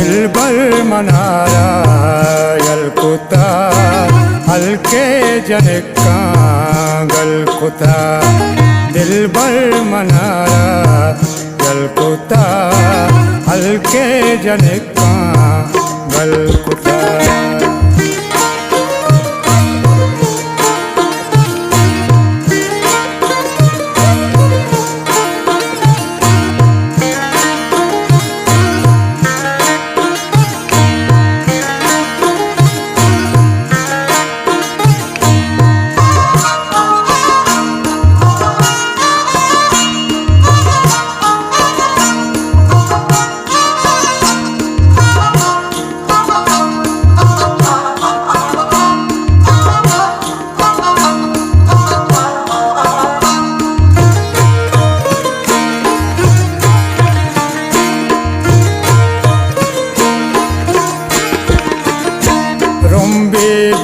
दिलबर मनारा यलकुता हल्के जनका गलकुता दिलबर मनारा यलकुता हल्के जनका गलकुता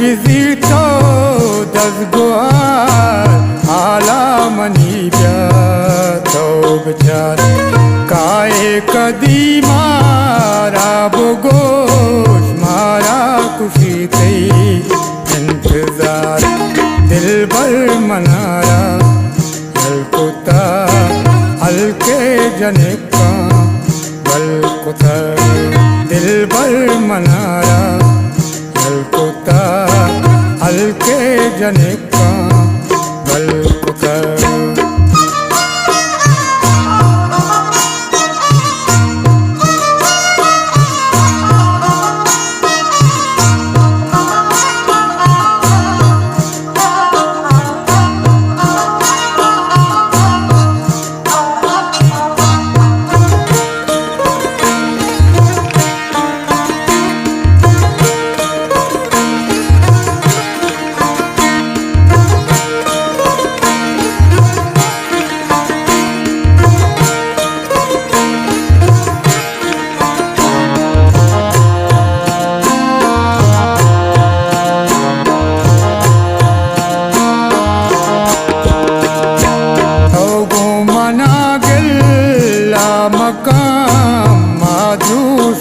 Visito das goar ala mani to bechar kae kadi mara bogosh mara kushi thei intezar dilbar manara yalkuta halke janika balkuta dilbar manara यलकुता हल्के जनका गलकुता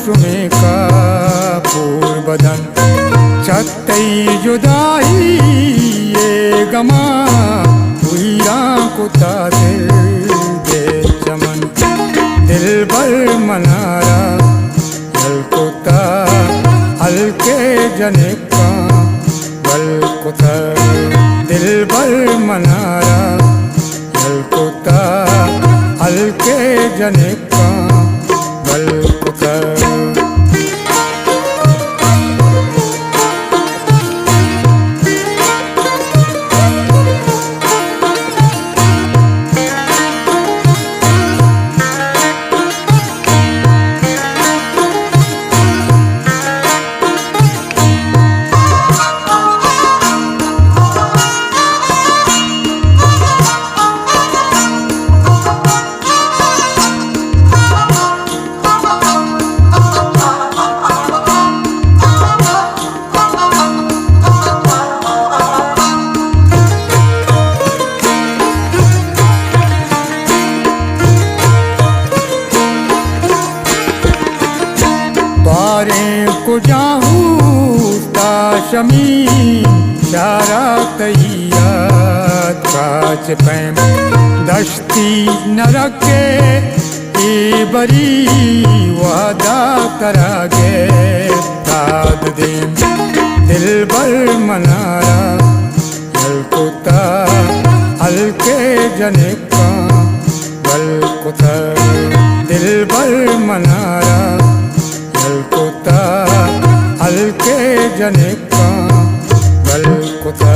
सुने का पूर्वदन छत्तई जुदाई ये गमा हुईरा कुता दिल दे चमन दिलबर मनारा यलकुता हल्के जनका गलकुता दिलबर मनारा यलकुता हल्के जनका गलकुता को जाहूँ ताशमी शारा तैयार काच पैम दश्ती न रखे ये बरी वादा करागे ताद दिन दिलबर मनारा यलकुता हल्के जनका गलकुता दिलबर मनारा यलकुता हल्के जनका गलकुता